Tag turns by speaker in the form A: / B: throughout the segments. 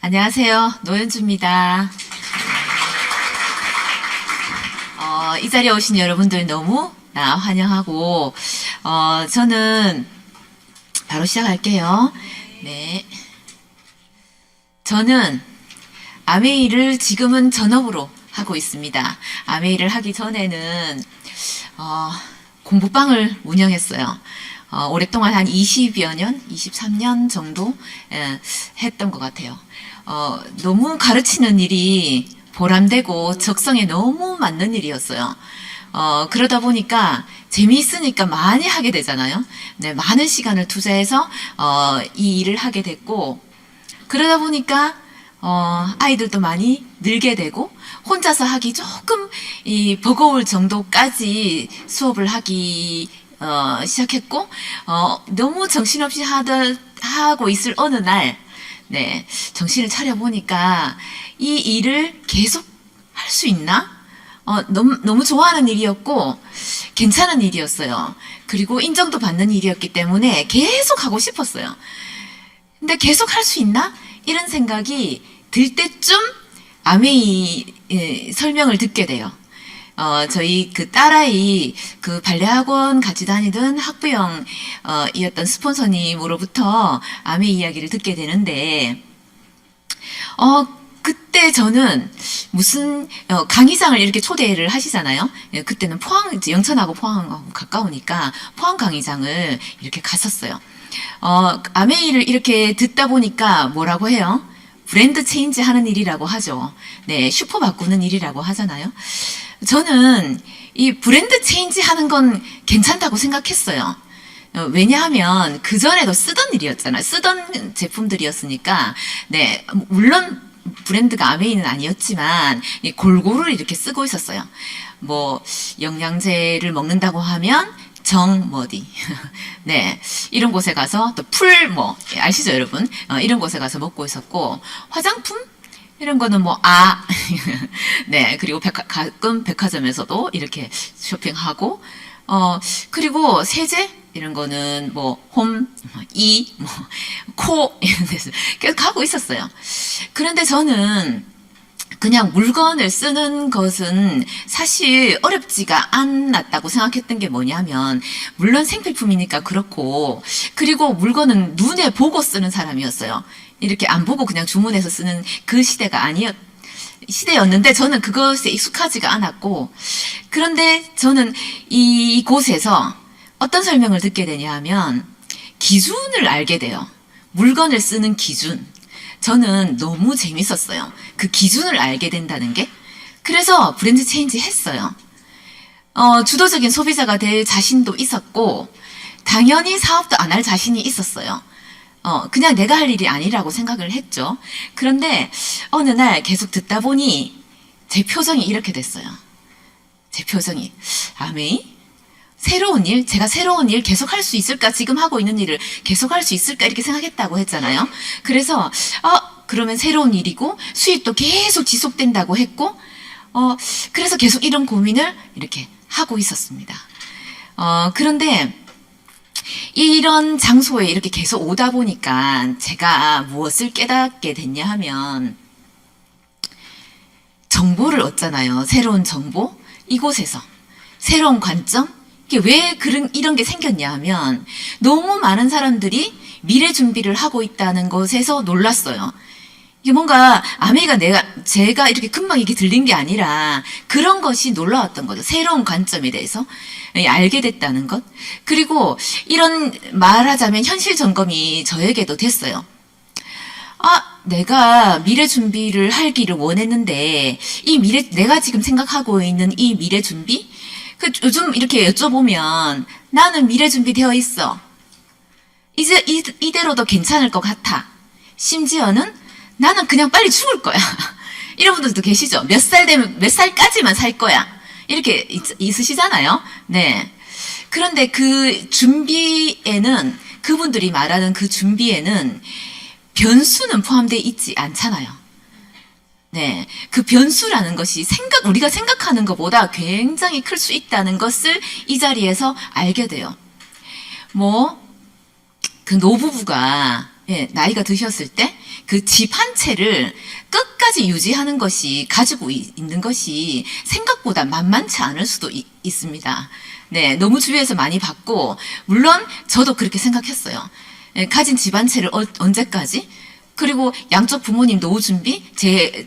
A: 안녕하세요. 노현주입니다. 이 자리에 오신 여러분들 너무 환영하고, 저는 바로 시작할게요. 네. 저는 아메이를 지금은 전업으로 하고 있습니다. 아메이를 하기 전에는, 공부방을 운영했어요. 오랫동안 한 20여 년, 23년 정도 했던 것 같아요. 너무 가르치는 일이 보람되고 적성에 너무 맞는 일이었어요. 그러다 보니까 재미있으니까 많이 하게 되잖아요. 네, 많은 시간을 투자해서 이 일을 하게 됐고, 그러다 보니까 아이들도 많이 늘게 되고, 혼자서 하기 조금 버거울 정도까지 수업을 하기 시작했고, 너무 정신없이 하고 있을 어느 날, 네, 정신을 차려보니까 이 일을 계속 할 수 있나? 너무 좋아하는 일이었고, 괜찮은 일이었어요. 그리고 인정도 받는 일이었기 때문에 계속 하고 싶었어요. 근데 계속 할 수 있나? 이런 생각이 들 때쯤 아메이 설명을 듣게 돼요. 저희 그 딸아이 그 발레학원 같이 다니던 학부형 이었던 스폰서님으로부터 아메이 이야기를 듣게 되는데, 그때 저는 무슨 강의장을 이렇게 초대를 하시잖아요. 그때는 포항, 영천하고 포항하고 가까우니까 포항 강의장을 이렇게 갔었어요. 아메이를 이렇게 듣다 보니까 뭐라고 해요? 브랜드 체인지 하는 일이라고 하죠. 네, 슈퍼 바꾸는 일이라고 하잖아요. 저는 이 브랜드 체인지 하는 건 괜찮다고 생각했어요. 왜냐하면 그전에도 쓰던 일이었잖아요. 쓰던 제품들이었으니까, 네, 물론 브랜드가 아메이는 아니었지만 골고루 이렇게 쓰고 있었어요. 뭐 영양제를 먹는다고 하면 정머디, 네, 이런 곳에 가서 또 아시죠 여러분? 이런 곳에 가서 먹고 있었고, 화장품 이런 거는 네, 그리고 가끔 백화점에서도 이렇게 쇼핑하고, 그리고 세제 이런 거는 코 이런 데서 계속 가고 있었어요. 그런데 저는 그냥 물건을 쓰는 것은 사실 어렵지가 않았다고 생각했던 게 뭐냐면, 물론 생필품이니까 그렇고, 그리고 물건은 눈에 보고 쓰는 사람이었어요. 이렇게 안 보고 그냥 주문해서 쓰는 그 시대였는데 저는 그것에 익숙하지가 않았고, 그런데 저는 이곳에서 어떤 설명을 듣게 되냐 하면 기준을 알게 돼요. 물건을 쓰는 기준. 저는 너무 재밌었어요. 그 기준을 알게 된다는 게. 그래서 브랜드 체인지 했어요. 주도적인 소비자가 될 자신도 있었고, 당연히 사업도 안 할 자신이 있었어요. 그냥 내가 할 일이 아니라고 생각을 했죠. 그런데 어느 날 계속 듣다 보니 제 표정이 이렇게 됐어요. 제 표정이, 아메이? 제가 새로운 일 계속 할 수 있을까? 지금 하고 있는 일을 계속 할 수 있을까? 이렇게 생각했다고 했잖아요. 그래서, 그러면 새로운 일이고, 수입도 계속 지속된다고 했고, 그래서 계속 이런 고민을 이렇게 하고 있었습니다. 그런데, 이런 장소에 이렇게 계속 오다 보니까 제가 무엇을 깨닫게 됐냐 하면, 정보를 얻잖아요. 새로운 정보? 이곳에서. 새로운 관점? 이게 왜 이런 게 생겼냐 하면, 너무 많은 사람들이 미래 준비를 하고 있다는 것에서 놀랐어요. 이게 뭔가 아메이가 제가 이렇게 금방 이렇게 들린 게 아니라 그런 것이 놀라웠던 거죠. 새로운 관점에 대해서 알게 됐다는 것. 그리고 이런 말하자면 현실 점검이 저에게도 됐어요. 내가 미래 준비를 하기를 원했는데 내가 지금 생각하고 있는 이 미래 준비? 요즘 이렇게 여쭤보면 나는 미래 준비되어 있어. 이제 이대로도 괜찮을 것 같아. 심지어는 나는 그냥 빨리 죽을 거야. 이런 분들도 계시죠? 몇 살까지만 살 거야. 이렇게 있으시잖아요. 네. 그런데 그 준비에는, 그분들이 말하는 그 준비에는 변수는 포함되어 있지 않잖아요. 네. 그 변수라는 것이 우리가 생각하는 것보다 굉장히 클 수 있다는 것을 이 자리에서 알게 돼요. 그 노부부가 나이가 드셨을 때 그 집 한 채를 끝까지 유지하는 것이, 가지고 있는 것이 생각보다 만만치 않을 수도 있습니다. 네, 너무 주위에서 많이 봤고, 물론 저도 그렇게 생각했어요. 가진 집 한 채를 언제까지? 그리고 양쪽 부모님 노후 준비,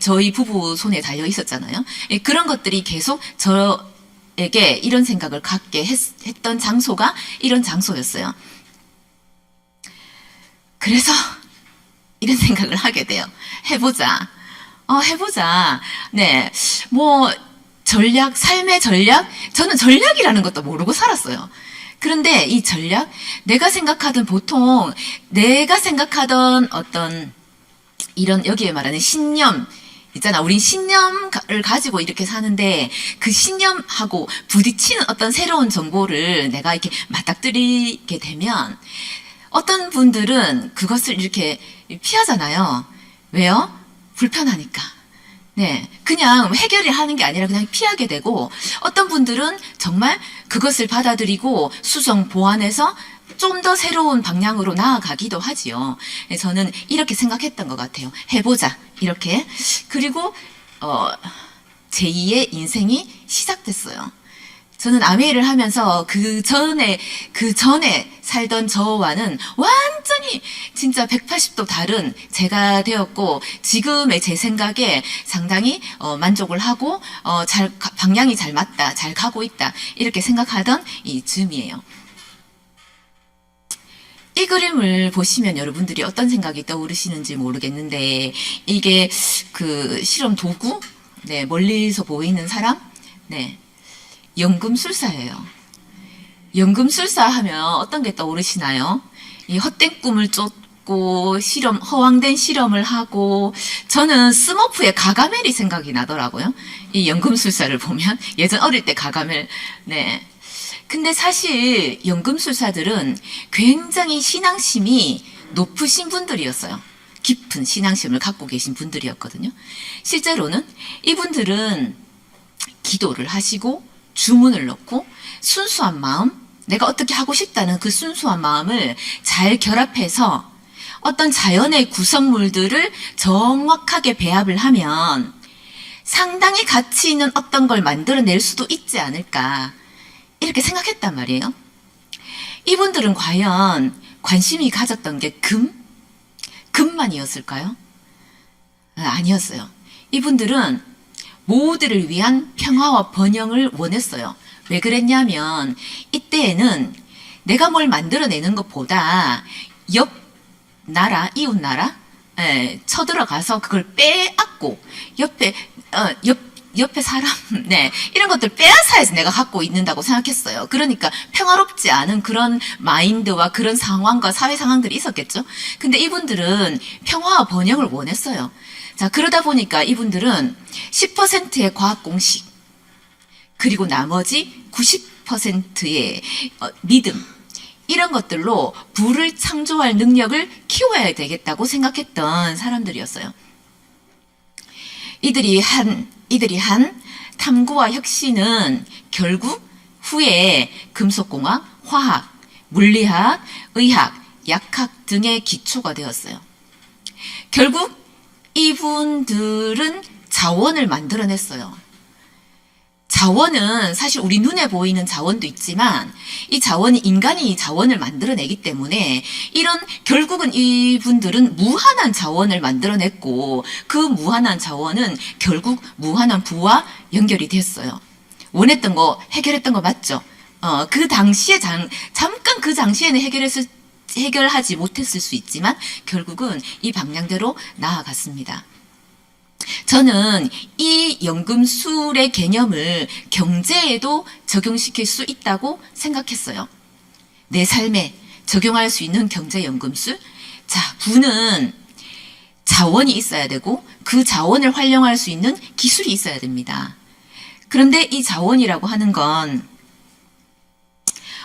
A: 저희 부부 손에 달려 있었잖아요. 그런 것들이 계속 저에게 이런 생각을 갖게 했던 장소가 이런 장소였어요. 그래서 이런 생각을 하게 돼요. 해보자. 해보자. 네. 전략, 삶의 전략? 저는 전략이라는 것도 모르고 살았어요. 그런데 이 전략, 내가 생각하던 어떤, 이런, 여기에 말하는 신념, 있잖아. 우린 신념을 가지고 이렇게 사는데, 그 신념하고 부딪히는 어떤 새로운 정보를 내가 이렇게 맞닥뜨리게 되면, 어떤 분들은 그것을 이렇게 피하잖아요. 왜요? 불편하니까. 네. 그냥 해결을 하는 게 아니라 그냥 피하게 되고, 어떤 분들은 정말 그것을 받아들이고 수정, 보완해서 좀 더 새로운 방향으로 나아가기도 하지요. 저는 이렇게 생각했던 것 같아요. 해보자. 이렇게. 그리고, 제2의 인생이 시작됐어요. 저는 아메이를 하면서 그 전에 살던 저와는 완전히 진짜 180도 다른 제가 되었고, 지금의 제 생각에 상당히 만족을 하고 방향이 잘 맞다, 잘 가고 있다, 이렇게 생각하던 이 즈음이에요. 이 그림을 보시면 여러분들이 어떤 생각이 떠오르시는지 모르겠는데, 이게 그 실험 도구, 네, 멀리서 보이는 사람, 네, 연금술사예요. 연금술사 하면 어떤 게 떠오르시나요? 이 헛된 꿈을 쫓고 허황된 실험을 하고, 저는 스머프의 가가멜이 생각이 나더라고요. 이 연금술사를 보면 예전 어릴 때 가가멜. 네. 근데 사실 연금술사들은 굉장히 신앙심이 높으신 분들이었어요. 깊은 신앙심을 갖고 계신 분들이었거든요. 실제로는 이분들은 기도를 하시고 주문을 넣고 순수한 마음, 내가 어떻게 하고 싶다는 그 순수한 마음을 잘 결합해서 어떤 자연의 구성물들을 정확하게 배합을 하면 상당히 가치 있는 어떤 걸 만들어낼 수도 있지 않을까, 이렇게 생각했단 말이에요. 이분들은 과연 관심이 가졌던 게 금만이었을까요? 아니었어요. 이분들은 모두를 위한 평화와 번영을 원했어요. 왜 그랬냐면 이때에는 내가 뭘 만들어내는 것보다 옆 나라, 이웃 나라 쳐들어가서 그걸 빼앗고 옆에 사람, 네, 이런 것들 빼앗아야지 내가 갖고 있는다고 생각했어요. 그러니까 평화롭지 않은 그런 마인드와 그런 상황과 사회 상황들이 있었겠죠. 근데 이분들은 평화와 번영을 원했어요. 자, 그러다 보니까 이분들은 10%의 과학 공식, 그리고 나머지 90%의 믿음, 이런 것들로 부를 창조할 능력을 키워야 되겠다고 생각했던 사람들이었어요. 이들이 한 탐구와 혁신은 결국 후에 금속공학, 화학, 물리학, 의학, 약학 등의 기초가 되었어요. 결국 이분들은 자원을 만들어냈어요. 자원은 사실 우리 눈에 보이는 자원도 있지만 이 자원이 인간이 자원을 만들어내기 때문에 결국은 이분들은 무한한 자원을 만들어냈고, 그 무한한 자원은 결국 무한한 부와 연결이 됐어요. 원했던 거, 해결했던 거 맞죠? 그 당시에 잠깐 그 당시에는 해결하지 못했을 수 있지만 결국은 이 방향대로 나아갔습니다. 저는 이 연금술의 개념을 경제에도 적용시킬 수 있다고 생각했어요. 내 삶에 적용할 수 있는 경제연금술. 자, 부는 자원이 있어야 되고 그 자원을 활용할 수 있는 기술이 있어야 됩니다. 그런데 이 자원이라고 하는 건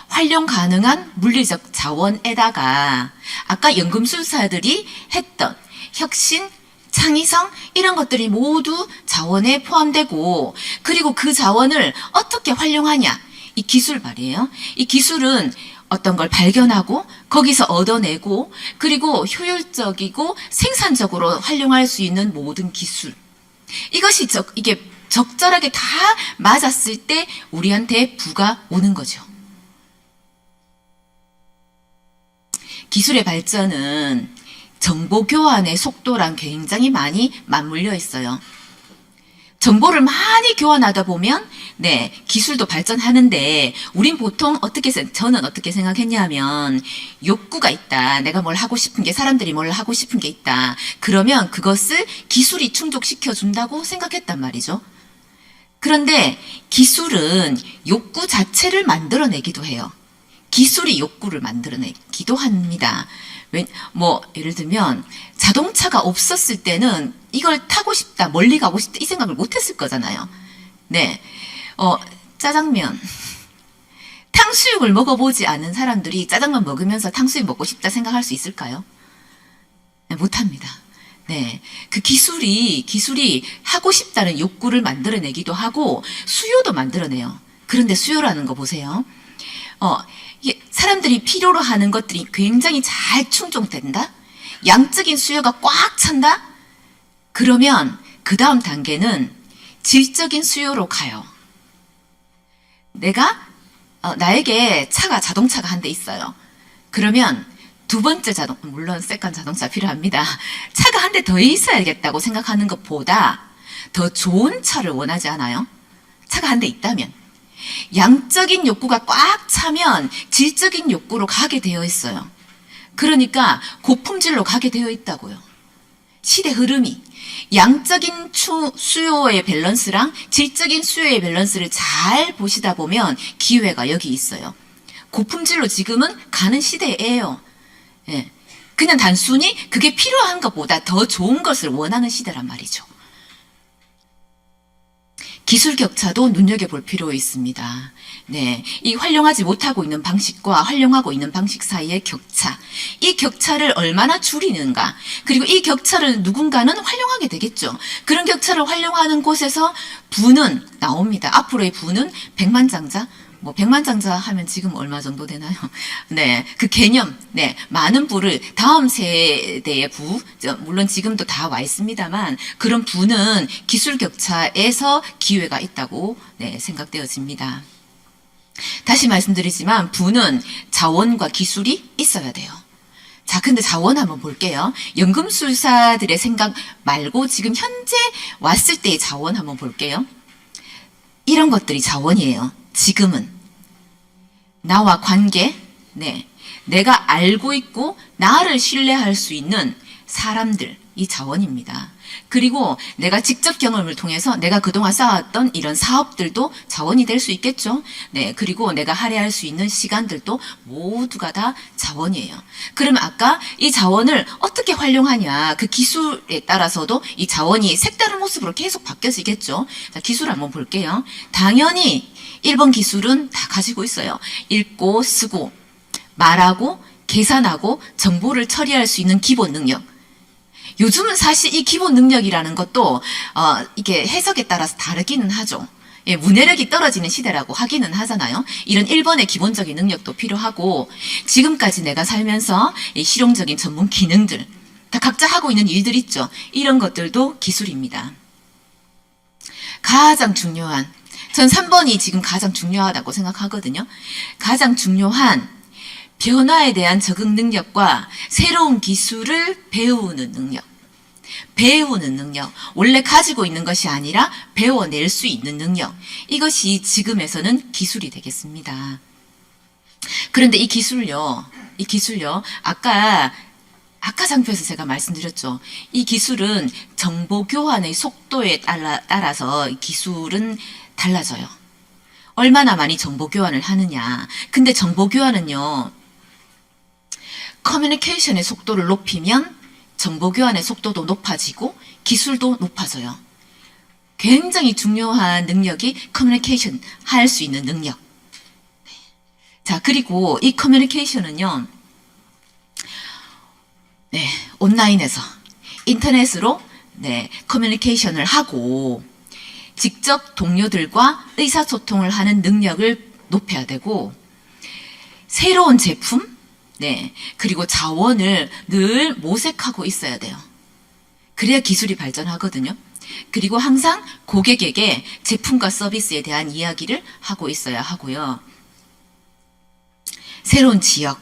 A: 활용 가능한 물리적 자원에다가 아까 연금술사들이 했던 혁신, 창의성, 이런 것들이 모두 자원에 포함되고, 그리고 그 자원을 어떻게 활용하냐, 이 기술 말이에요. 이 기술은 어떤 걸 발견하고 거기서 얻어내고 그리고 효율적이고 생산적으로 활용할 수 있는 모든 기술. 이게 적절하게 다 맞았을 때 우리한테 부가 오는 거죠. 기술의 발전은 정보 교환의 속도랑 굉장히 많이 맞물려 있어요. 정보를 많이 교환하다 보면 기술도 발전하는데 우린 보통 저는 어떻게 생각했냐면 욕구가 있다. 내가 뭘 하고 싶은 게 사람들이 뭘 하고 싶은 게 있다. 그러면 그것을 기술이 충족시켜 준다고 생각했단 말이죠. 그런데 기술은 욕구 자체를 만들어내기도 해요. 기술이 욕구를 만들어내기도 합니다. 예를 들면 자동차가 없었을 때는 이걸 타고 싶다, 멀리 가고 싶다 이 생각을 못했을 거잖아요. 짜장면, 탕수육을 먹어보지 않은 사람들이 짜장면 먹으면서 탕수육 먹고 싶다 생각할 수 있을까요? 못합니다. 그 기술이 하고 싶다는 욕구를 만들어내기도 하고 수요도 만들어내요. 그런데 수요라는 거 보세요. 이게 사람들이 필요로 하는 것들이 굉장히 잘 충족된다? 양적인 수요가 꽉 찬다? 그러면 그 다음 단계는 질적인 수요로 가요. 나에게 자동차가 한 대 있어요. 그러면 두 번째 물론 세컨 자동차 필요합니다. 차가 한 대 더 있어야겠다고 생각하는 것보다 더 좋은 차를 원하지 않아요? 차가 한 대 있다면. 양적인 욕구가 꽉 차면 질적인 욕구로 가게 되어 있어요. 그러니까 고품질로 가게 되어 있다고요. 시대 흐름이 양적인 수요의 밸런스랑 질적인 수요의 밸런스를 잘 보시다 보면 기회가 여기 있어요. 고품질로 지금은 가는 시대예요. 그냥 단순히 그게 필요한 것보다 더 좋은 것을 원하는 시대란 말이죠. 기술 격차도 눈여겨볼 필요 있습니다. 이 활용하지 못하고 있는 방식과 활용하고 있는 방식 사이의 격차. 이 격차를 얼마나 줄이는가. 그리고 이 격차를 누군가는 활용하게 되겠죠. 그런 격차를 활용하는 곳에서 부는 나옵니다. 앞으로의 부는 백만장자. 100만장자 하면 지금 얼마 정도 되나요? 그 개념, 많은 부를 다음 세대의 부, 물론 지금도 다 와 있습니다만 그런 부는 기술 격차에서 기회가 있다고 생각되어집니다. 다시 말씀드리지만 부는 자원과 기술이 있어야 돼요. 자, 근데 자원 한번 볼게요. 연금술사들의 생각 말고 지금 현재 왔을 때의 자원 한번 볼게요. 이런 것들이 자원이에요. 지금은 나와 관계, 내가 알고 있고 나를 신뢰할 수 있는 사람들, 이 자원입니다. 그리고 내가 직접 경험을 통해서 내가 그동안 쌓았던 이런 사업들도 자원이 될 수 있겠죠. 그리고 내가 할애할 수 있는 시간들도 모두가 다 자원이에요. 그러면 아까 이 자원을 어떻게 활용하냐, 그 기술에 따라서도 이 자원이 색다른 모습으로 계속 바뀌어지겠죠. 자, 기술 한번 볼게요. 당연히 1번 기술은 다 가지고 있어요. 읽고 쓰고 말하고 계산하고 정보를 처리할 수 있는 기본 능력. 요즘은 사실 이 기본 능력이라는 것도 이게 해석에 따라서 다르기는 하죠. 문해력이 떨어지는 시대라고 하기는 하잖아요. 이런 1번의 기본적인 능력도 필요하고 지금까지 내가 살면서 이 실용적인 전문 기능들 다 각자 하고 있는 일들 있죠. 이런 것들도 기술입니다. 가장 중요한 전 3번이 지금 가장 중요하다고 생각하거든요. 가장 중요한 변화에 대한 적응 능력과 새로운 기술을 배우는 능력. 배우는 능력. 원래 가지고 있는 것이 아니라 배워낼 수 있는 능력. 이것이 지금에서는 기술이 되겠습니다. 그런데 이 기술요. 아까 장표에서 제가 말씀드렸죠. 이 기술은 정보 교환의 속도에 따라서 기술은 달라져요. 얼마나 많이 정보 교환을 하느냐. 근데 정보 교환은요. 커뮤니케이션의 속도를 높이면 정보 교환의 속도도 높아지고 기술도 높아져요. 굉장히 중요한 능력이 커뮤니케이션 할 수 있는 능력. 자, 그리고 이 커뮤니케이션은요. 온라인에서 인터넷으로 커뮤니케이션을 하고 직접 동료들과 의사소통을 하는 능력을 높여야 되고 새로운 제품, 네, 그리고 자원을 늘 모색하고 있어야 돼요. 그래야 기술이 발전하거든요. 그리고 항상 고객에게 제품과 서비스에 대한 이야기를 하고 있어야 하고요. 새로운 지역,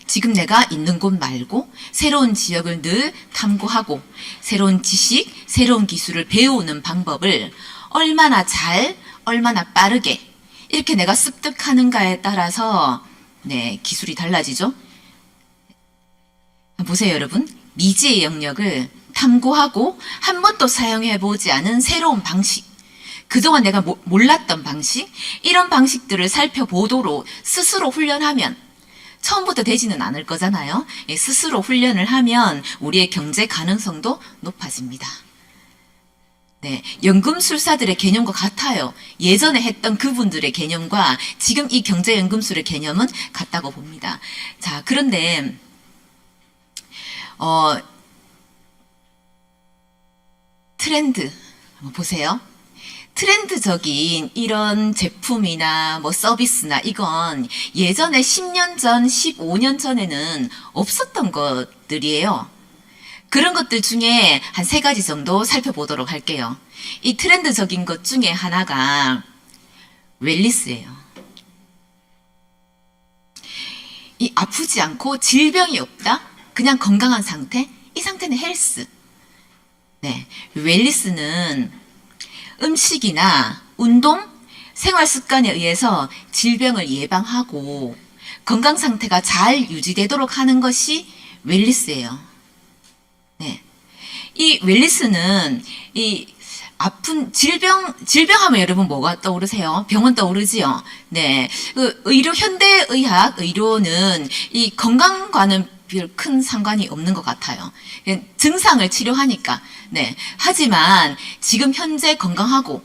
A: 지금 내가 있는 곳 말고 새로운 지역을 늘 탐구하고 새로운 지식, 새로운 기술을 배우는 방법을 얼마나 잘, 얼마나 빠르게 이렇게 내가 습득하는가에 따라서 네, 기술이 달라지죠. 보세요, 여러분. 미지의 영역을 탐구하고 한 번도 사용해보지 않은 새로운 방식, 그동안 내가 몰랐던 방식, 이런 방식들을 살펴보도록 스스로 훈련하면 처음부터 되지는 않을 거잖아요. 스스로 훈련을 하면 우리의 경제 가능성도 높아집니다. 네, 연금술사들의 개념과 같아요. 예전에 했던 그분들의 개념과 지금 이 경제연금술의 개념은 같다고 봅니다. 자, 그런데 트렌드 한번 보세요. 트렌드적인 이런 제품이나 뭐 서비스나 이건 예전에 10년 전, 15년 전에는 없었던 것들이에요. 그런 것들 중에 한 3가지 정도 살펴보도록 할게요. 이 트렌드적인 것 중에 하나가 웰니스예요. 이 아프지 않고 질병이 없다? 그냥 건강한 상태? 이 상태는 헬스. 네, 웰니스는 음식이나 운동, 생활 습관에 의해서 질병을 예방하고 건강 상태가 잘 유지되도록 하는 것이 웰니스예요. 네, 이 웰니스는 이 아픈 질병하면 여러분 뭐가 떠오르세요? 병원 떠오르지요? 네, 그 현대의학, 의료는 이 건강과는 별 큰 상관이 없는 것 같아요. 증상을 치료하니까. 네. 하지만 지금 현재 건강하고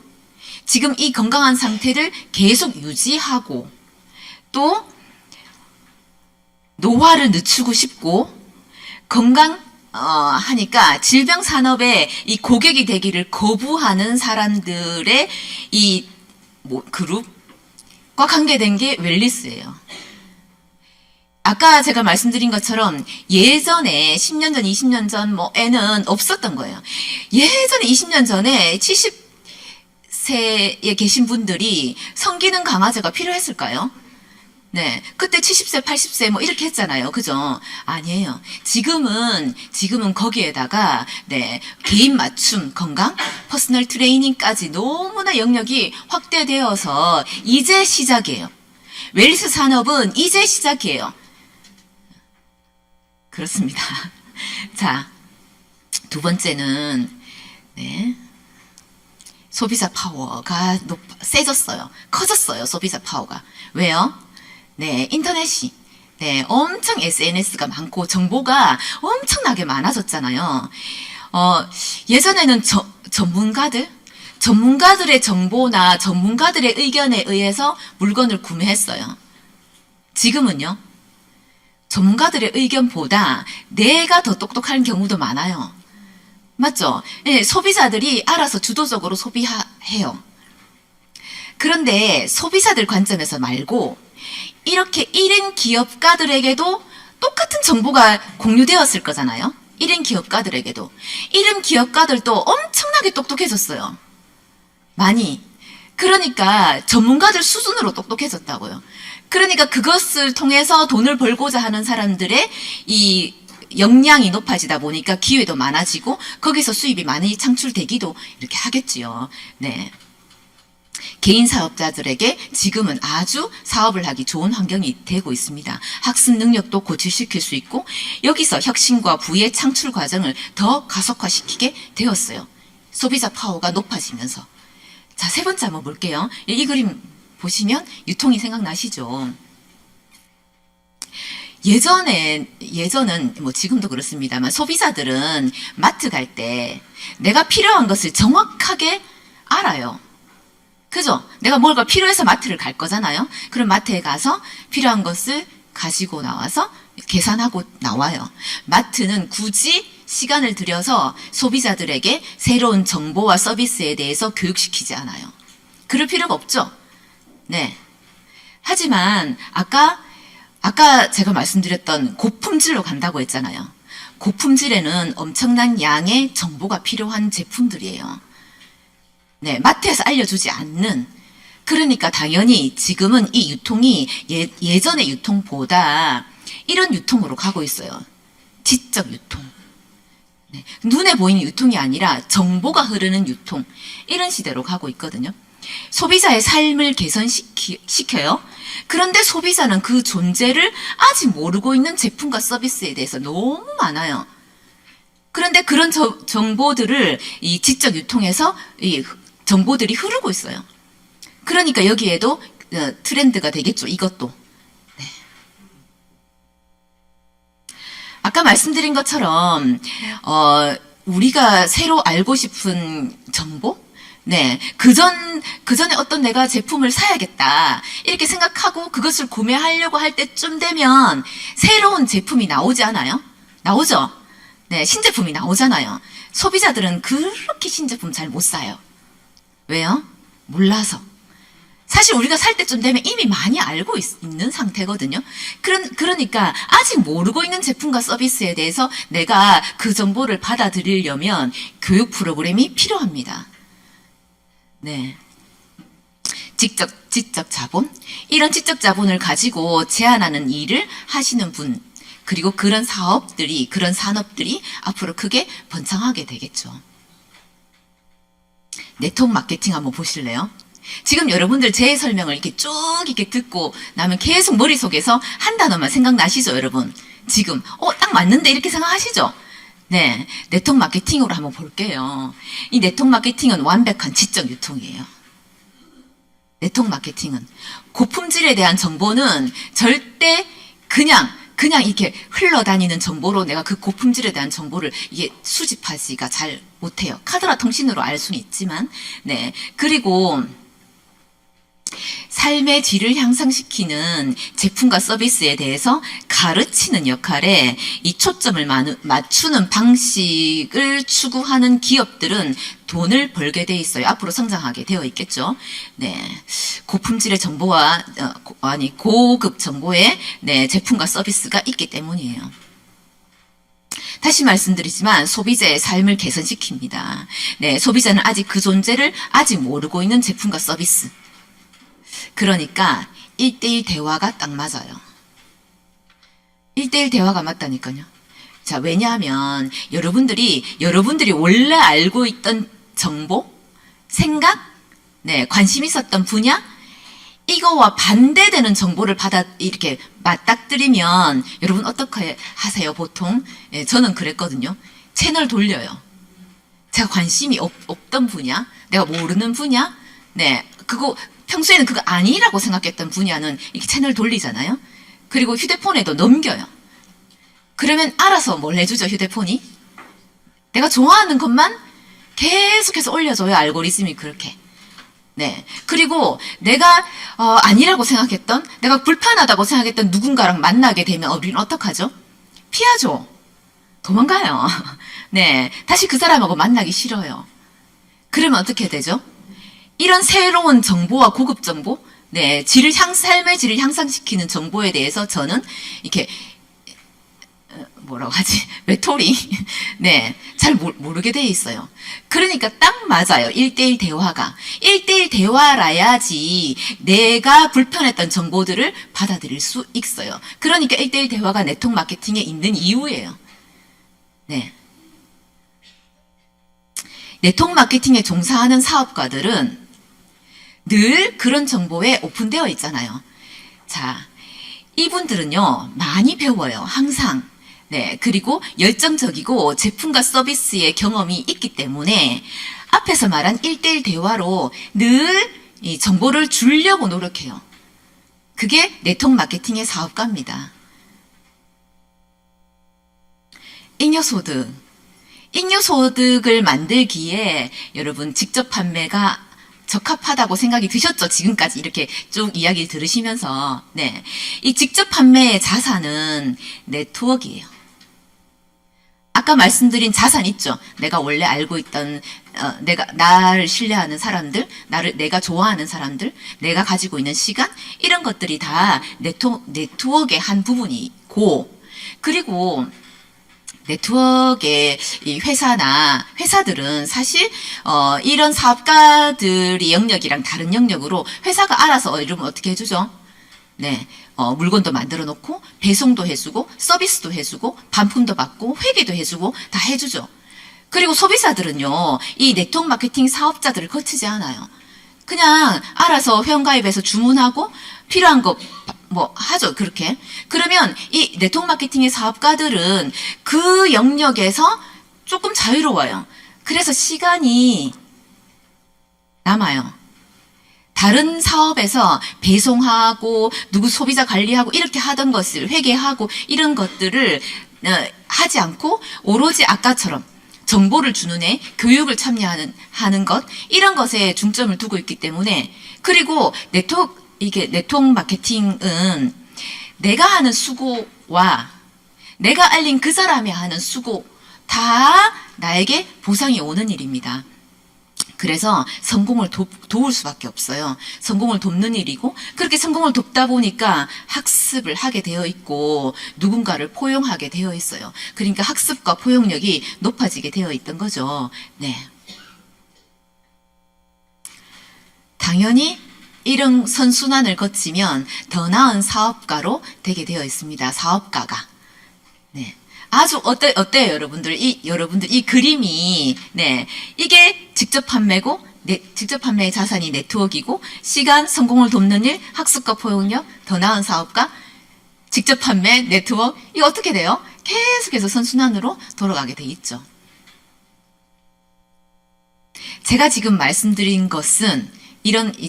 A: 지금 이 건강한 상태를 계속 유지하고 또 노화를 늦추고 싶고 하니까 질병 산업에 이 고객이 되기를 거부하는 사람들의 이 그룹과 관계된 게 웰니스예요. 아까 제가 말씀드린 것처럼 예전에 10년 전, 20년 전 에는 없었던 거예요. 예전에 20년 전에 70세에 계신 분들이 성기능 강화제가 필요했을까요? 네. 그때 70세, 80세 이렇게 했잖아요. 그죠? 아니에요. 지금은 거기에다가, 네. 개인 맞춤 건강, 퍼스널 트레이닝까지 너무나 영역이 확대되어서 이제 시작이에요. 웰니스 산업은 이제 시작이에요. 그렇습니다. 자, 2번째는, 네. 소비자 파워가 세졌어요. 커졌어요. 소비자 파워가. 왜요? 네, 인터넷이. 네, 엄청 SNS가 많고 정보가 엄청나게 많아졌잖아요. 예전에는 전문가들의 정보나 전문가들의 의견에 의해서 물건을 구매했어요. 지금은요? 전문가들의 의견보다 내가 더 똑똑한 경우도 많아요. 맞죠? 네, 소비자들이 알아서 주도적으로 소비해요. 그런데 소비자들 관점에서 말고 이렇게 1인 기업가들에게도 똑같은 정보가 공유되었을 거잖아요. 1인 기업가들에게도. 1인 기업가들도 엄청나게 똑똑해졌어요. 많이. 그러니까 전문가들 수준으로 똑똑해졌다고요. 그러니까 그것을 통해서 돈을 벌고자 하는 사람들의 이 역량이 높아지다 보니까 기회도 많아지고 거기서 수입이 많이 창출되기도 이렇게 하겠지요. 네. 개인 사업자들에게 지금은 아주 사업을 하기 좋은 환경이 되고 있습니다. 학습 능력도 고취시킬 수 있고 여기서 혁신과 부의 창출 과정을 더 가속화시키게 되었어요. 소비자 파워가 높아지면서. 자, 3번째 한번 볼게요. 이 그림 보시면 유통이 생각나시죠? 예전은 지금도 그렇습니다만 소비자들은 마트 갈 때 내가 필요한 것을 정확하게 알아요. 그죠? 내가 뭔가 필요해서 마트를 갈 거잖아요. 그럼 마트에 가서 필요한 것을 가지고 나와서 계산하고 나와요. 마트는 굳이 시간을 들여서 소비자들에게 새로운 정보와 서비스에 대해서 교육시키지 않아요. 그럴 필요가 없죠. 네. 하지만 아까 아까 제가 말씀드렸던 고품질로 간다고 했잖아요. 고품질에는 엄청난 양의 정보가 필요한 제품들이에요. 네, 마트에서 알려주지 않는, 그러니까 당연히 지금은 이 유통이 예전의 유통보다 이런 유통으로 가고 있어요. 지적 유통. 네, 눈에 보이는 유통이 아니라 정보가 흐르는 유통. 이런 시대로 가고 있거든요. 소비자의 삶을 개선시켜요. 그런데 소비자는 그 존재를 아직 모르고 있는 제품과 서비스에 대해서 너무 많아요. 그런데 그런 정보들을 이 지적 유통에서 이 정보들이 흐르고 있어요. 그러니까 여기에도 트렌드가 되겠죠. 이것도. 네. 아까 말씀드린 것처럼 우리가 새로 알고 싶은 정보? 네, 그전에 어떤 내가 제품을 사야겠다 이렇게 생각하고 그것을 구매하려고 할 때쯤 되면 새로운 제품이 나오지 않아요? 나오죠? 네, 신제품이 나오잖아요. 소비자들은 그렇게 신제품 잘 못 사요. 왜요? 몰라서. 사실 우리가 살 때쯤 되면 이미 많이 알고 있는 상태거든요. 그러니까 아직 모르고 있는 제품과 서비스에 대해서 내가 그 정보를 받아들이려면 교육 프로그램이 필요합니다. 네. 지적 자본? 이런 지적 자본을 가지고 제안하는 일을 하시는 분, 그리고 그런 산업들이 앞으로 크게 번창하게 되겠죠. 네트워크 마케팅 한번 보실래요? 지금 여러분들 제 설명을 이렇게 쭉 이렇게 듣고 나면 계속 머릿속에서 한 단어만 생각나시죠, 여러분? 지금, 딱 맞는데 이렇게 생각하시죠? 네, 네트워크 마케팅으로 한번 볼게요. 이 네트워크 마케팅은 완벽한 지적 유통이에요. 네트워크 마케팅은 고품질에 대한 정보는 절대 그냥 이렇게 흘러다니는 정보로 내가 그 고품질에 대한 정보를 이게 수집하지가 잘 못해요. 카드나 통신으로 알 수는 있지만, 네. 그리고 삶의 질을 향상시키는 제품과 서비스에 대해서 가르치는 역할에 이 초점을 맞추는 방식을 추구하는 기업들은 돈을 벌게 돼 있어요. 앞으로 성장하게 되어 있겠죠. 네, 고품질의 정보와 고급 정보의 제품과 서비스가 있기 때문이에요. 다시 말씀드리지만 소비자의 삶을 개선시킵니다. 네, 소비자는 아직 그 존재를 아직 모르고 있는 제품과 서비스. 그러니까 1대1 대화가 딱 맞아요. 1대1 대화가 맞다니까요. 자, 왜냐하면 여러분들이 원래 알고 있던 정보, 생각, 네, 관심 있었던 분야, 이거와 반대되는 정보를 이렇게 맞닥뜨리면 여러분 어떻게 하세요, 보통? 네, 저는 그랬거든요. 채널 돌려요. 제가 관심이 없던 분야, 내가 모르는 분야, 네, 평소에는 그거 아니라고 생각했던 분야는 이렇게 채널 돌리잖아요. 그리고 휴대폰에도 넘겨요. 그러면 알아서 뭘 해주죠, 휴대폰이? 내가 좋아하는 것만 계속해서 올려줘요, 알고리즘이 그렇게. 네. 그리고 내가 아니라고 생각했던, 내가 불편하다고 생각했던 누군가랑 만나게 되면 우리는 어떡하죠? 피하죠. 도망가요. 네. 다시 그 사람하고 만나기 싫어요. 그러면 어떻게 되죠? 이런 새로운 정보와 고급 정보, 네, 삶의 질을 향상시키는 정보에 대해서 저는 이렇게 뭐라고 하지? 외톨이? 네, 잘 모르게 돼 있어요. 그러니까 딱 맞아요. 1대1 대화가. 1대1 대화라야지 내가 불편했던 정보들을 받아들일 수 있어요. 그러니까 1대1 대화가 네트워크 마케팅에 있는 이유예요. 네. 네트워크 마케팅에 종사하는 사업가들은 늘 그런 정보에 오픈되어 있잖아요. 자, 이분들은요, 많이 배워요. 항상. 네, 그리고 열정적이고 제품과 서비스의 경험이 있기 때문에 앞에서 말한 1대1 대화로 늘 이 정보를 주려고 노력해요. 그게 네트워크 마케팅의 사업가입니다. 잉여소득. 잉여소득을 만들기에 여러분 직접 판매가 적합하다고 생각이 드셨죠? 지금까지 이렇게 쭉 이야기를 들으시면서. 네. 이 직접 판매의 자산은 네트워크예요. 아까 말씀드린 자산 있죠. 내가 원래 알고 있던 내가 나를 신뢰하는 사람들, 내가 좋아하는 사람들, 내가 가지고 있는 시간 이런 것들이 다 네트워크의 한 부분이고 그리고 네트워크의 이 회사들은 사실 이런 사업가들의 영역이랑 다른 영역으로 회사가 알아서 이러면 어떻게 해주죠? 네, 물건도 만들어 놓고 배송도 해주고 서비스도 해주고 반품도 받고 회계도 해주고 다 해주죠. 그리고 소비자들은요, 이 네트워크 마케팅 사업자들을 거치지 않아요. 그냥 알아서 회원가입해서 주문하고 필요한 거 뭐 하죠. 그렇게. 그러면 이 네트워크 마케팅의 사업가들은 그 영역에서 조금 자유로워요. 그래서 시간이 남아요. 다른 사업에서 배송하고 누구 소비자 관리하고 이렇게 하던 것을 회계하고 이런 것들을 하지 않고 오로지 아까처럼 정보를 주는 애, 교육을 참여하는 것 이런 것에 중점을 두고 있기 때문에 그리고 네트워크 마케팅은 내가 하는 수고와 내가 알린 그 사람이 하는 수고 다 나에게 보상이 오는 일입니다. 그래서 성공을 도울 수밖에 없어요. 성공을 돕는 일이고 그렇게 성공을 돕다 보니까 학습을 하게 되어 있고 누군가를 포용하게 되어 있어요. 그러니까 학습과 포용력이 높아지게 되어 있던 거죠. 네. 당연히 이런 선순환을 거치면 더 나은 사업가로 되게 되어 있습니다. 사업가가. 네. 아주 어때요, 여러분들? 여러분들 이 그림이 네. 이게 직접 판매고 직접 판매의 자산이 네트워크이고 시간, 성공을 돕는 일, 학습과 포용력, 더 나은 사업가, 직접 판매, 네트워크 이거 어떻게 돼요? 계속해서 선순환으로 돌아가게 돼 있죠. 제가 지금 말씀드린 것은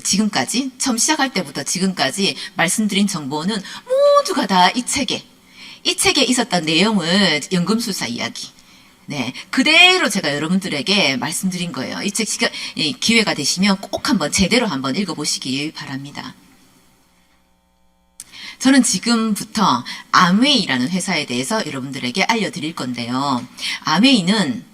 A: 지금까지 처음 시작할 때부터 지금까지 말씀드린 정보는 모두가 다 이 책에 있었던 내용을 연금술사 이야기 네 그대로 제가 여러분들에게 말씀드린 거예요. 이 책 기회가 되시면 꼭 제대로 한번 읽어보시길 바랍니다. 저는 지금부터 아메이라는 회사에 대해서 여러분들에게 알려드릴 건데요. 아메이는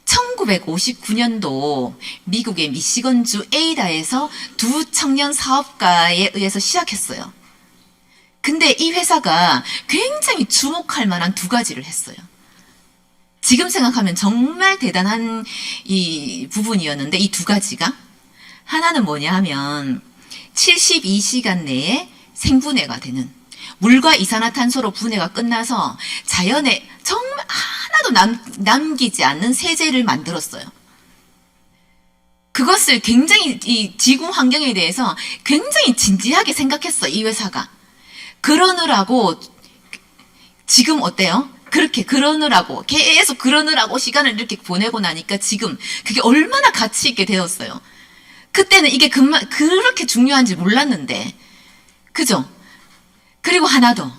A: 1959년도 미국의 미시건주 에이다에서 두 청년 사업가에 의해서 시작했어요. 근데 이 회사가 굉장히 주목할 만한 두 가지를 했어요. 지금 생각하면 정말 대단한 이 부분이었는데 이 두 가지가 하나는 뭐냐 하면 72시간 내에 생분해가 되는 물과 이산화탄소로 분해가 끝나서 자연에 정말 하나도 남기지 않는 세제를 만들었어요. 그것을 굉장히 이 지구 환경에 대해서 굉장히 진지하게 생각했어, 이 회사가. 그러느라고 지금 어때요? 그러느라고 계속 그러느라고 시간을 이렇게 보내고 나니까 지금 그게 얼마나 가치 있게 되었어요. 그때는 이게 그렇게 중요한지 몰랐는데 그죠? 그리고 하나 더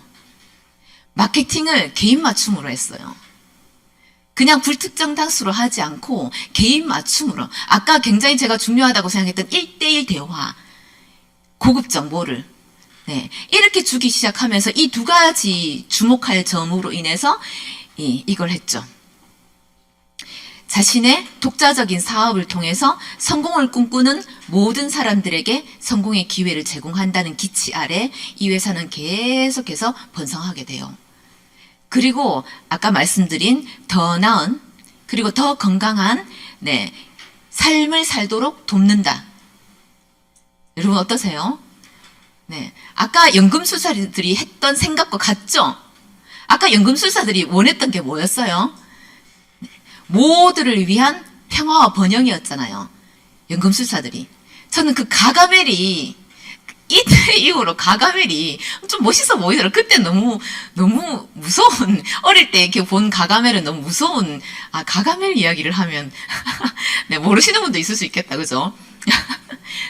A: 마케팅을 개인 맞춤으로 했어요. 그냥 불특정 다수로 하지 않고 개인 맞춤으로 아까 굉장히 제가 중요하다고 생각했던 1대1 대화 고급 정보를 네, 이렇게 주기 시작하면서 이 두 가지 주목할 점으로 인해서 이걸 했죠. 자신의 독자적인 사업을 통해서 성공을 꿈꾸는 모든 사람들에게 성공의 기회를 제공한다는 기치 아래 이 회사는 계속해서 번성하게 돼요. 그리고 아까 말씀드린 더 나은 그리고 더 건강한 네, 삶을 살도록 돕는다. 여러분 어떠세요? 네, 아까 연금술사들이 했던 생각과 같죠? 아까 연금술사들이 원했던 게 뭐였어요? 네, 모두를 위한 평화와 번영이었잖아요. 연금술사들이. 저는 그 가가멜이 이때 이후로 가가멜이 좀 멋있어 보이더라고요. 그때 너무 무서운 어릴 때 이렇게 본 가가멜은 너무 무서운 가가멜 이야기를 하면 네, 모르시는 분도 있을 수 있겠다. 그죠?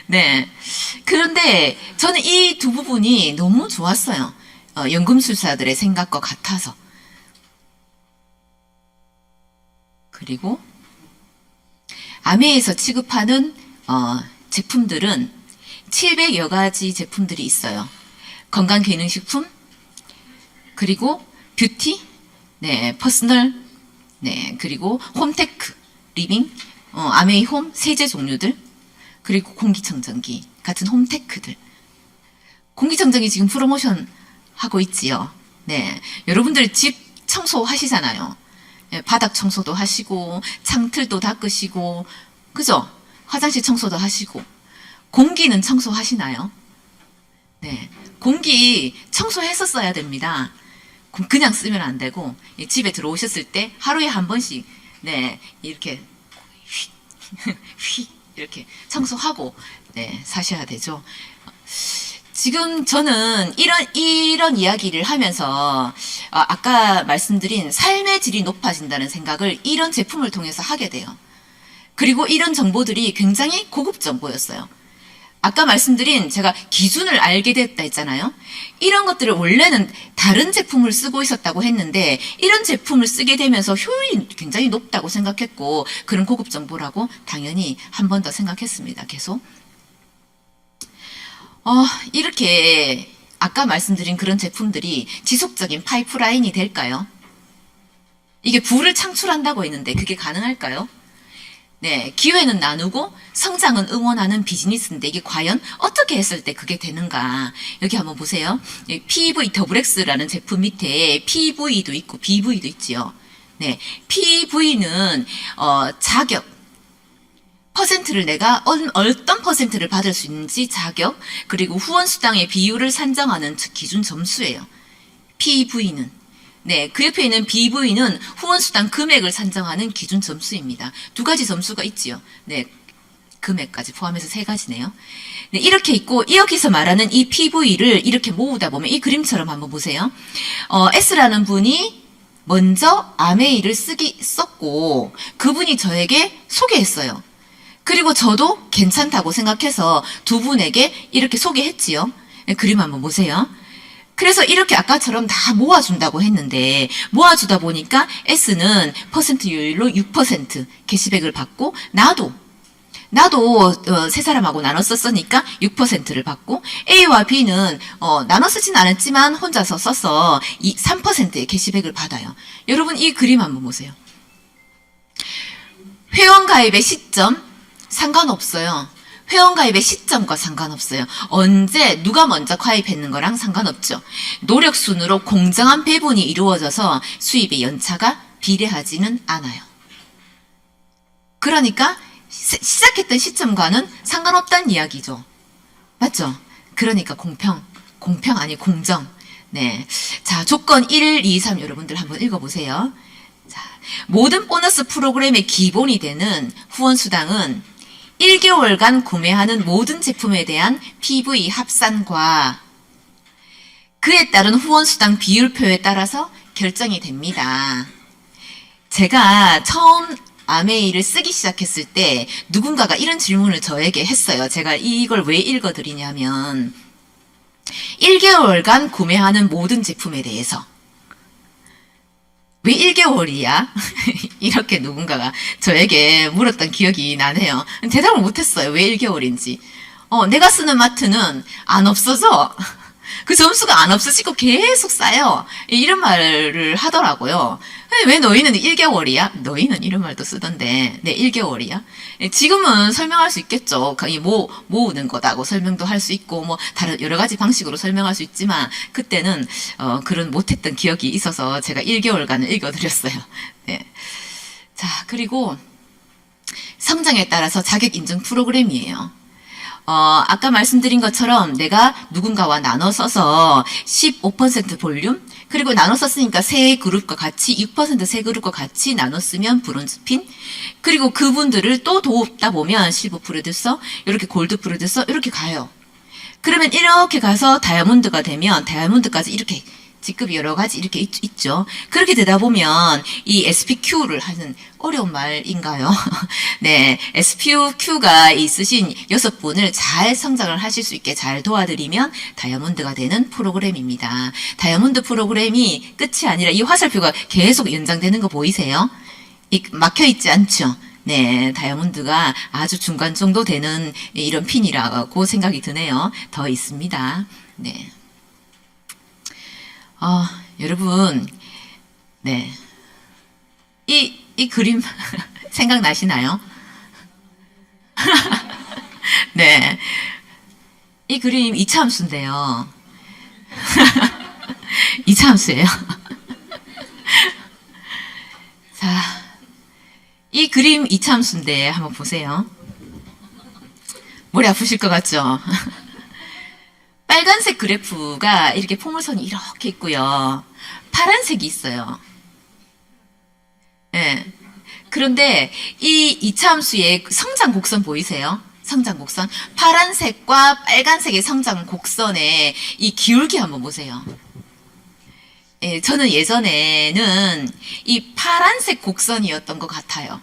A: 네. 그런데 저는 이 두 부분이 너무 좋았어요. 연금술사들의 생각과 같아서. 그리고 아메에서 취급하는 제품들은 700여 가지 제품들이 있어요. 건강기능식품, 그리고 뷰티, 네, 퍼스널 네, 그리고 홈테크, 리빙, 아메이홈, 세제 종류들, 그리고 공기청정기 같은 홈테크들. 공기청정기 지금 프로모션 하고 있지요. 네, 여러분들 집 청소하시잖아요. 네, 바닥 청소도 하시고, 창틀도 닦으시고, 그죠? 화장실 청소도 하시고, 공기는 청소하시나요? 네, 공기 청소해서 써야 됩니다. 그냥 쓰면 안 되고, 집에 들어오셨을 때 하루에 한 번씩, 네, 이렇게 휙 이렇게 청소하고, 네, 사셔야 되죠. 지금 저는 이런 이야기를 하면서 아까 말씀드린 삶의 질이 높아진다는 생각을 이런 제품을 통해서 하게 돼요. 그리고 이런 정보들이 굉장히 고급 정보였어요. 아까 말씀드린 제가 기준을 알게 됐다 했잖아요. 이런 것들을 원래는 다른 제품을 쓰고 있었다고 했는데 이런 제품을 쓰게 되면서 효율이 굉장히 높다고 생각했고 그런 고급 정보라고 당연히 한 번 더 생각했습니다. 계속. 이렇게 아까 말씀드린 그런 제품들이 지속적인 파이프라인이 될까요? 이게 부를 창출한다고 했는데 그게 가능할까요? 네, 기회는 나누고 성장은 응원하는 비즈니스인데 이게 과연 어떻게 했을 때 그게 되는가? 여기 한번 보세요. PV 더블X라는 제품 밑에 PV도 있고 BV도 있지요. 네, PV는 자격 퍼센트를 내가 어떤 퍼센트를 받을 수 있는지 자격 그리고 후원 수당의 비율을 산정하는 기준 점수예요. PV는 네, 그 옆에 있는 BV는 후원수당 금액을 산정하는 기준 점수입니다. 두 가지 점수가 있지요. 네, 금액까지 포함해서 세 가지네요. 네, 이렇게 있고 여기서 말하는 이 PV를 이렇게 모으다 보면 이 그림처럼 한번 보세요. S라는 분이 먼저 아메이를 썼고 그분이 저에게 소개했어요. 그리고 저도 괜찮다고 생각해서 두 분에게 이렇게 소개했지요. 네, 그림 한번 보세요. 그래서 이렇게 아까처럼 다 모아준다고 했는데 모아주다 보니까 S는 퍼센트율로 6% 캐시백을 받고 나도 세 사람하고 나눠 썼으니까 6%를 받고 A와 B는 나눠 쓰진 않았지만 혼자서 써서 3%의 캐시백을 받아요. 여러분 이 그림 한번 보세요. 회원가입의 시점 상관없어요. 회원가입의 시점과 상관없어요. 언제 누가 먼저 가입했는 거랑 상관없죠. 노력 순으로 공정한 배분이 이루어져서 수입의 연차가 비례하지는 않아요. 그러니까 시작했던 시점과는 상관없다는 이야기죠. 맞죠? 그러니까 공평 아니 공정. 네, 자 조건 1, 2, 3 여러분들 한번 읽어보세요. 자, 모든 보너스 프로그램의 기본이 되는 후원수당은 1개월간 구매하는 모든 제품에 대한 PV 합산과 그에 따른 후원수당 비율표에 따라서 결정이 됩니다. 제가 처음 아메이를 쓰기 시작했을 때 누군가가 이런 질문을 저에게 했어요. 제가 이걸 왜 읽어드리냐면 1개월간 구매하는 모든 제품에 대해서 왜 1개월이야? 이렇게 누군가가 저에게 물었던 기억이 나네요. 대답을 못했어요. 왜 1개월인지. 내가 쓰는 마트는 안 없어져. 그 점수가 안 없어지고 계속 쌓여. 이런 말을 하더라고요. 왜 너희는 1개월이야? 너희는 이런 말도 쓰던데. 네, 1개월이야? 지금은 설명할 수 있겠죠. 모으는 거다고 설명도 할 수 있고, 다른 여러 가지 방식으로 설명할 수 있지만, 그때는, 그런 못했던 기억이 있어서 제가 1개월간을 읽어드렸어요. 네. 자, 그리고 성장에 따라서 자격 인증 프로그램이에요. 아까 말씀드린 것처럼 내가 누군가와 나눠 써서 15% 볼륨, 그리고 나눠 썼으니까 세 그룹과 같이 6% 세 그룹과 같이 나눠 쓰면 브론즈 핀, 그리고 그분들을 또 돕다 보면 실버 프로듀서, 이렇게 골드 프로듀서 이렇게 가요. 그러면 이렇게 가서 다이아몬드가 되면 다이아몬드까지 이렇게 직급이 여러 가지 이렇게 있죠. 그렇게 되다 보면 이 SPQ를 하는 어려운 말인가요? 네, SPQ가 있으신 6분을 잘 성장을 하실 수 있게 잘 도와드리면 다이아몬드가 되는 프로그램입니다. 다이아몬드 프로그램이 끝이 아니라 이 화살표가 계속 연장되는 거 보이세요? 막혀있지 않죠? 네, 다이아몬드가 아주 중간 정도 되는 이런 핀이라고 생각이 드네요. 더 있습니다. 네. 여러분, 네. 이 그림 생각나시나요? 네. 이 그림 이차함수인데요. 이차함수예요. 자, 이 그림 이차함수인데 한번 보세요. 머리 아프실 것 같죠? 빨간색 그래프가 이렇게 포물선이 이렇게 있고요. 파란색이 있어요. 네. 그런데 이 이차함수의 성장 곡선 보이세요? 성장 곡선. 파란색과 빨간색의 성장 곡선의 이 기울기 한번 보세요. 예, 저는 예전에는 이 파란색 곡선이었던 것 같아요.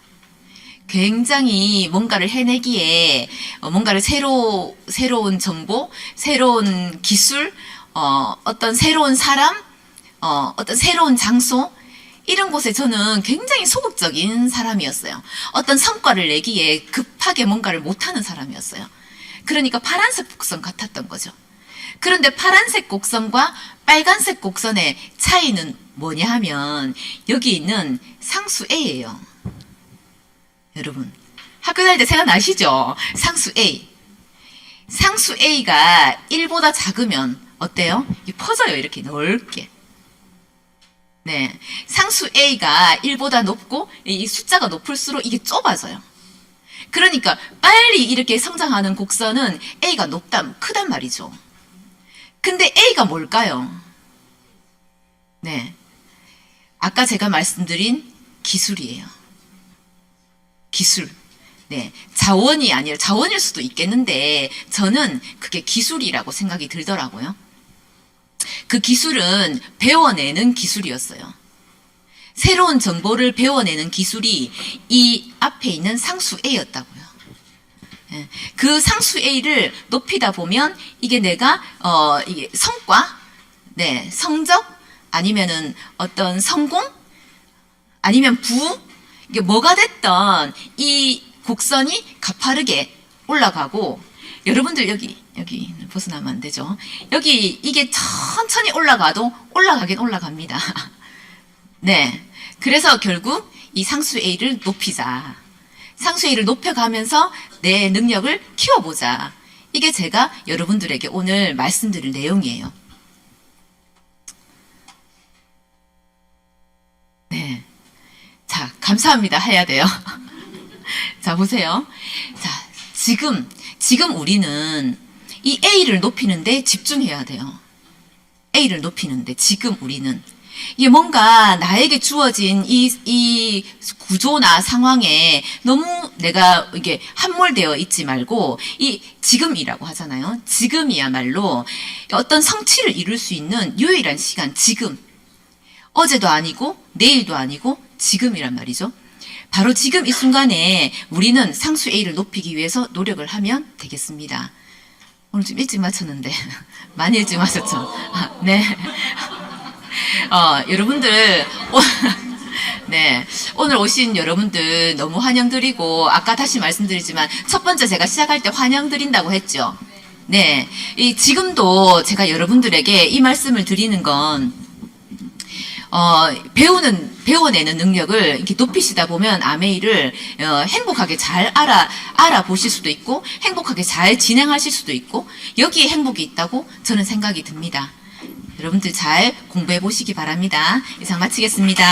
A: 굉장히 뭔가를 해내기에 뭔가를 새로운 정보, 새로운 기술, 어떤 새로운 사람, 어떤 새로운 장소, 이런 곳에 저는 굉장히 소극적인 사람이었어요. 어떤 성과를 내기에 급하게 뭔가를 못하는 사람이었어요. 그러니까 파란색 곡선 같았던 거죠. 그런데 파란색 곡선과 빨간색 곡선의 차이는 뭐냐 하면 여기 있는 상수 A예요. 여러분, 학교 다닐 때 생각나시죠? 상수 A. 상수 A가 1보다 작으면 어때요? 퍼져요, 이렇게 넓게. 네, 상수 A가 1보다 높고 이 숫자가 높을수록 이게 좁아져요. 그러니까 빨리 이렇게 성장하는 곡선은 A가 크단 말이죠. 근데 A가 뭘까요? 네, 아까 제가 말씀드린 기술이에요. 기술. 네, 자원이 아니라 자원일 수도 있겠는데 저는 그게 기술이라고 생각이 들더라고요. 그 기술은 배워내는 기술이었어요. 새로운 정보를 배워내는 기술이 이 앞에 있는 상수 A였다고요. 그 상수 A를 높이다 보면 이게 내가 이게 성과, 네, 성적, 아니면은 어떤 성공, 아니면 부, 이게 뭐가 됐던 이 곡선이 가파르게 올라가고, 여러분들 여기 벗어나면 안 되죠. 여기 이게 천천히 올라가도 올라가긴 올라갑니다. 네. 그래서 결국 이 상수 A를 높이자. 상수 A를 높여가면서 내 능력을 키워보자. 이게 제가 여러분들에게 오늘 말씀드릴 내용이에요. 네. 자, 감사합니다. 해야 돼요. 자, 보세요. 자, 지금 우리는 이 A를 높이는데 집중해야 돼요. A를 높이는데 지금 우리는 이게 뭔가 나에게 주어진 이 구조나 상황에 너무 내가 이게 함몰되어 있지 말고 이 지금이라고 하잖아요. 지금이야말로 어떤 성취를 이룰 수 있는 유일한 시간, 지금. 어제도 아니고 내일도 아니고 지금이란 말이죠. 바로 지금 이 순간에 우리는 상수 A를 높이기 위해서 노력을 하면 되겠습니다. 오늘 좀 일찍 마쳤는데 많이 일찍 마쳤죠? 네. 여러분들 네, 오늘 오신 여러분들 너무 환영드리고, 아까 다시 말씀드리지만 첫 번째 제가 시작할 때 환영드린다고 했죠. 네, 지금도 제가 여러분들에게 이 말씀을 드리는 건 배워내는 능력을 이렇게 높이시다 보면 아메이를 행복하게 잘 알아보실 수도 있고, 행복하게 잘 진행하실 수도 있고, 여기에 행복이 있다고 저는 생각이 듭니다. 여러분들 잘 공부해 보시기 바랍니다. 이상 마치겠습니다.